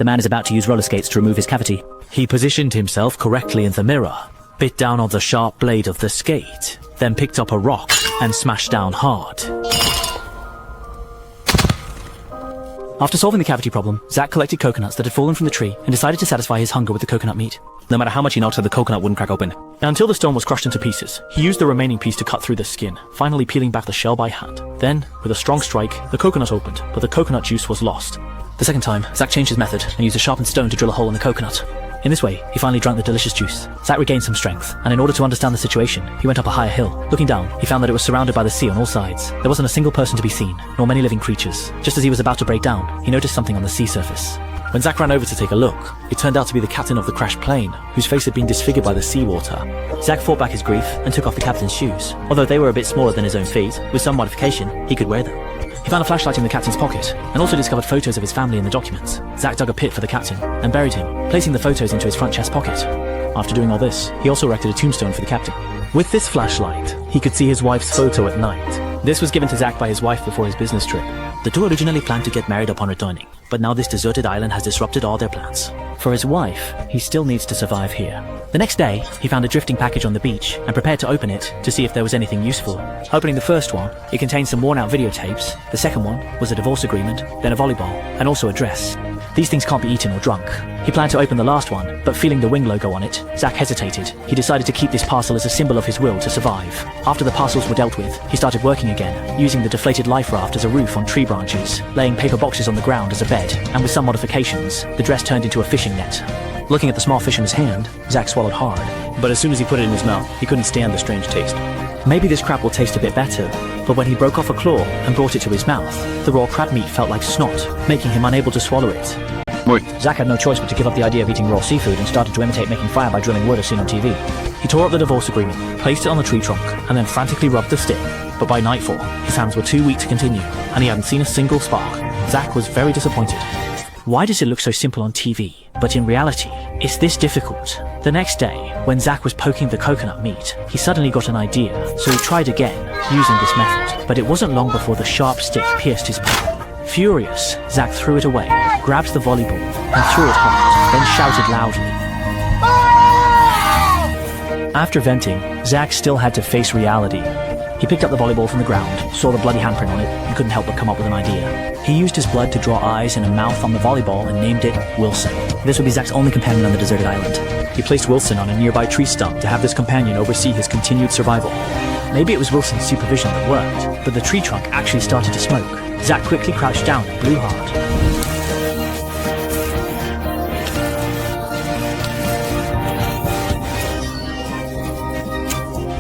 The man is about to use roller skates to remove his cavity. He positioned himself correctly in the mirror, bit down on the sharp blade of the skate, then picked up a rock and smashed down hard. After solving the cavity problem, Zach collected coconuts that had fallen from the tree and decided to satisfy his hunger with the coconut meat. No matter how much he knocked her, the coconut wouldn't crack open. Until the stone was crushed into pieces, he used the remaining piece to cut through the skin, finally peeling back the shell by hand. Then, with a strong strike, the coconut opened, but the coconut juice was lost. The second time, Zach changed his method and used a sharpened stone to drill a hole in the coconut. In this way, he finally drank the delicious juice. Zach regained some strength, and in order to understand the situation, he went up a higher hill. Looking down, he found that it was surrounded by the sea on all sides. There wasn't a single person to be seen, nor many living creatures. Just as he was about to break down, he noticed something on the sea surface. When Zach ran over to take a look, it turned out to be the captain of the crashed plane, whose face had been disfigured by the seawater. Zach fought back his grief and took off the captain's shoes. Although they were a bit smaller than his own feet, with some modification, he could wear them. He found a flashlight in the captain's pocket, and also discovered photos of his family in the documents. Zach dug a pit for the captain, and buried him, placing the photos into his front chest pocket. After doing all this, he also erected a tombstone for the captain. With this flashlight, he could see his wife's photo at night. This was given to Zach by his wife before his business trip. The two originally planned to get married upon returning, but now this deserted island has disrupted all their plans. For his wife, he still needs to survive here. The next day, he found a drifting package on the beach and prepared to open it to see if there was anything useful. Opening the first one, it contained some worn-out videotapes. The second one was a divorce agreement, then a volleyball, and also a dress. These things can't be eaten or drunk. He planned to open the last one, but feeling the wing logo on it, Zach hesitated. He decided to keep this parcel as a symbol of his will to survive. After the parcels were dealt with, he started working again, using the deflated life raft as a roof on tree branches, laying paper boxes on the ground as a bed, and with some modifications, the dress turned into a fishing net. Looking at the small fish in his hand, Zach swallowed hard. But as soon as he put it in his mouth, he couldn't stand the strange taste. Maybe this crab will taste a bit better, but when he broke off a claw and brought it to his mouth, the raw crab meat felt like snot, making him unable to swallow it. Zach had no choice but to give up the idea of eating raw seafood and started to imitate making fire by drilling wood as seen on TV. He tore up the divorce agreement, placed it on the tree trunk, and then frantically rubbed the stick. But by nightfall, his hands were too weak to continue, and he hadn't seen a single spark. Zach was very disappointed. Why does it look so simple on TV, but in reality, it's this difficult? The next day, when Zach was poking the coconut meat, he suddenly got an idea, so he tried again, using this method. But it wasn't long before the sharp stick pierced his palm. Furious, Zach threw it away, grabbed the volleyball, and threw it hard, then shouted loudly. After venting, Zach still had to face reality. He picked up the volleyball from the ground, saw the bloody handprint on it, and couldn't help but come up with an idea. He used his blood to draw eyes and a mouth on the volleyball and named it Wilson. This would be Zach's only companion on the deserted island. He placed Wilson on a nearby tree stump to have this companion oversee his continued survival. Maybe it was Wilson's supervision that worked, but the tree trunk actually started to smoke. Zach quickly crouched down and blew hard.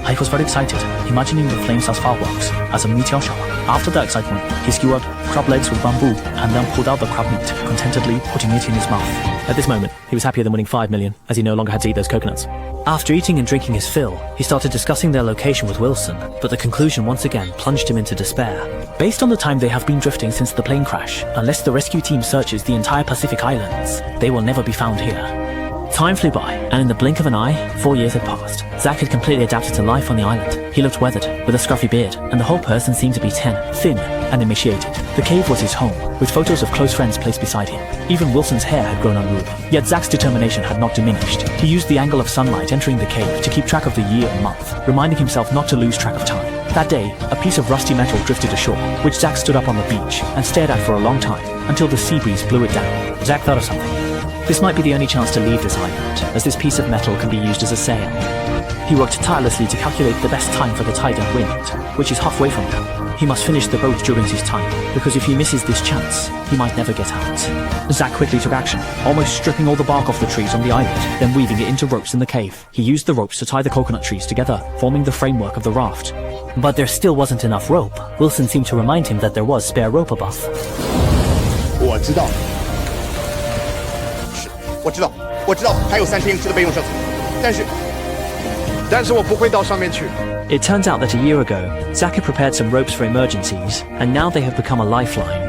I was very excited, imagining the flames as fireworks, as a meteor shower. After the excitement, he skewered crab legs with bamboo and then pulled out the crab meat, contentedly putting it in his mouth. At this moment, he was happier than winning 5 million, as he no longer had to eat those coconuts. After eating and drinking his fill, he started discussing their location with Wilson, but the conclusion once again plunged him into despair. Based on the time they have been drifting since the plane crash, unless the rescue team searches the entire Pacific Islands, they will never be found here. Time flew by, and in the blink of an eye, 4 years had passed. Zach had completely adapted to life on the island. He looked weathered, with a scruffy beard, and the whole person seemed to be thin and emaciated. The cave was his home, with photos of close friends placed beside him. Even Wilson's hair had grown unruly. Yet Zach's determination had not diminished. He used the angle of sunlight entering the cave to keep track of the year and month, reminding himself not to lose track of time. That day, a piece of rusty metal drifted ashore, which Zach stood up on the beach and stared at for a long time, until the sea breeze blew it down. Zach thought of something. This might be the only chance to leave this island, as this piece of metal can be used as a sail. He worked tirelessly to calculate the best time for the tide and wind, which is halfway from now. He must finish the boat during his time, because if he misses this chance, he might never get out. Zach quickly took action, almost stripping all the bark off the trees on the island, then weaving it into ropes in the cave. He used the ropes to tie the coconut trees together, forming the framework of the raft. But there still wasn't enough rope. Wilson seemed to remind him that there was spare rope above. 我知道，还有30英尺的备用绳子，但是我不会到上面去。 It turns out that a year ago, Zach had prepared some ropes for emergencies, and now they have become a lifeline.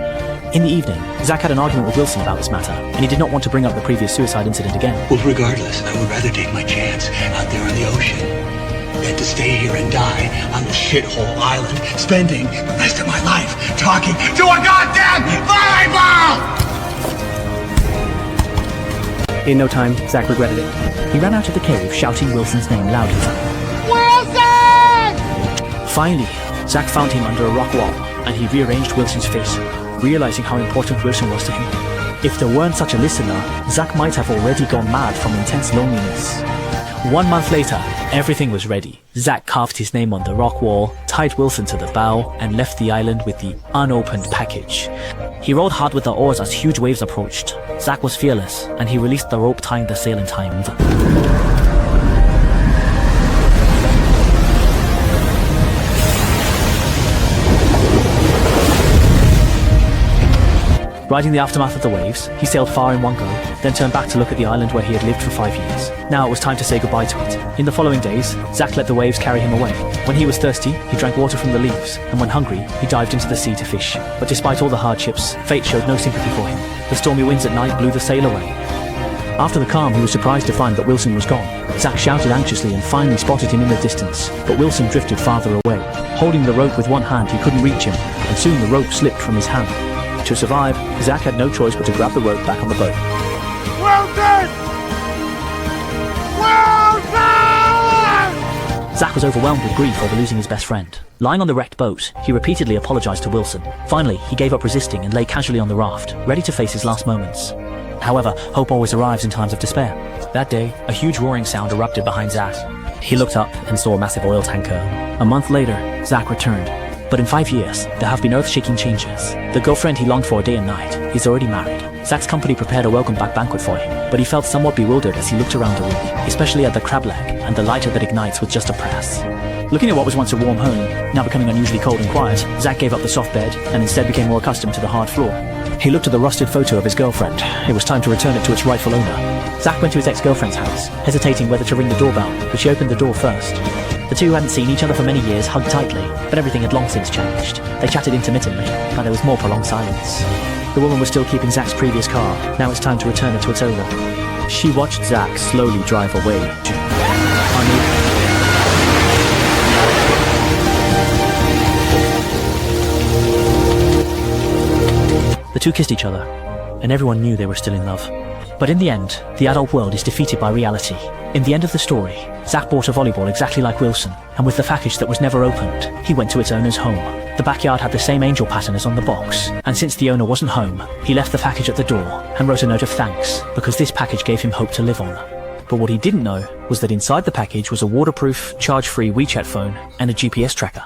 In the evening, Zach had an argument with Wilson about this matter, and he did not want to bring up the previous suicide incident again. Well, regardless, I would rather take my chance out there in the ocean than to stay here and die on this shithole island, spending the rest of my life talking to a goddamn volleyball! In no time, Zach regretted it. He ran out of the cave shouting Wilson's name loudly. Wilson! Finally, Zach found him under a rock wall, and he rearranged Wilson's face, realizing how important Wilson was to him. If there weren't such a listener, Zach might have already gone mad from intense loneliness. 1 month later, everything was ready. Zach carved his name on the rock wall, tied Wilson to the bow, and left the island with the unopened package. He rowed hard with the oars as huge waves approached. Zach was fearless, and he released the rope tying the sail in time. Riding the aftermath of the waves, he sailed far in one go, then turned back to look at the island where he had lived for 5 years. Now it was time to say goodbye to it. In the following days, Zach let the waves carry him away. When he was thirsty, he drank water from the leaves, and when hungry, he dived into the sea to fish. But despite all the hardships, fate showed no sympathy for him. The stormy winds at night blew the sail away. After the calm, he was surprised to find that Wilson was gone. Zach shouted anxiously and finally spotted him in the distance, but Wilson drifted farther away. Holding the rope with one hand, he couldn't reach him, and soon the rope slipped from his hand. To survive, Zach had no choice but to grab the rope back on the boat. Wilson! Wilson! Zach was overwhelmed with grief over losing his best friend. Lying on the wrecked boat, he repeatedly apologized to Wilson. Finally, he gave up resisting and lay casually on the raft, ready to face his last moments. However, hope always arrives in times of despair. That day, a huge roaring sound erupted behind Zach. He looked up and saw a massive oil tanker. A month later, Zach returned. But in 5 years, there have been earth-shaking changes. The girlfriend he longed for day and night is already married. Zach's company prepared a welcome-back banquet for him, but he felt somewhat bewildered as he looked around the room, especially at the crab leg and the lighter that ignites with just a press. Looking at what was once a warm home, now becoming unusually cold and quiet, Zach gave up the soft bed and instead became more accustomed to the hard floor. He looked at the rusted photo of his girlfriend. It was time to return it to its rightful owner. Zach went to his ex-girlfriend's house, hesitating whether to ring the doorbell, but she opened the door first. The two who hadn't seen each other for many years hugged tightly, but everything had long since changed. They chatted intermittently, but there was more prolonged silence. The woman was still keeping Zach's previous car. Now it's time to return it to its owner. She watched Zach slowly drive away to The two kissed each other, and everyone knew they were still in love. But in the end, the adult world is defeated by reality. In the end of the story, Zach bought a volleyball exactly like Wilson, and with the package that was never opened, he went to its owner's home. The backyard had the same angel pattern as on the box, and since the owner wasn't home, he left the package at the door and wrote a note of thanks, because this package gave him hope to live on. But what he didn't know was that inside the package was a waterproof, charge-free WeChat phone and a GPS tracker.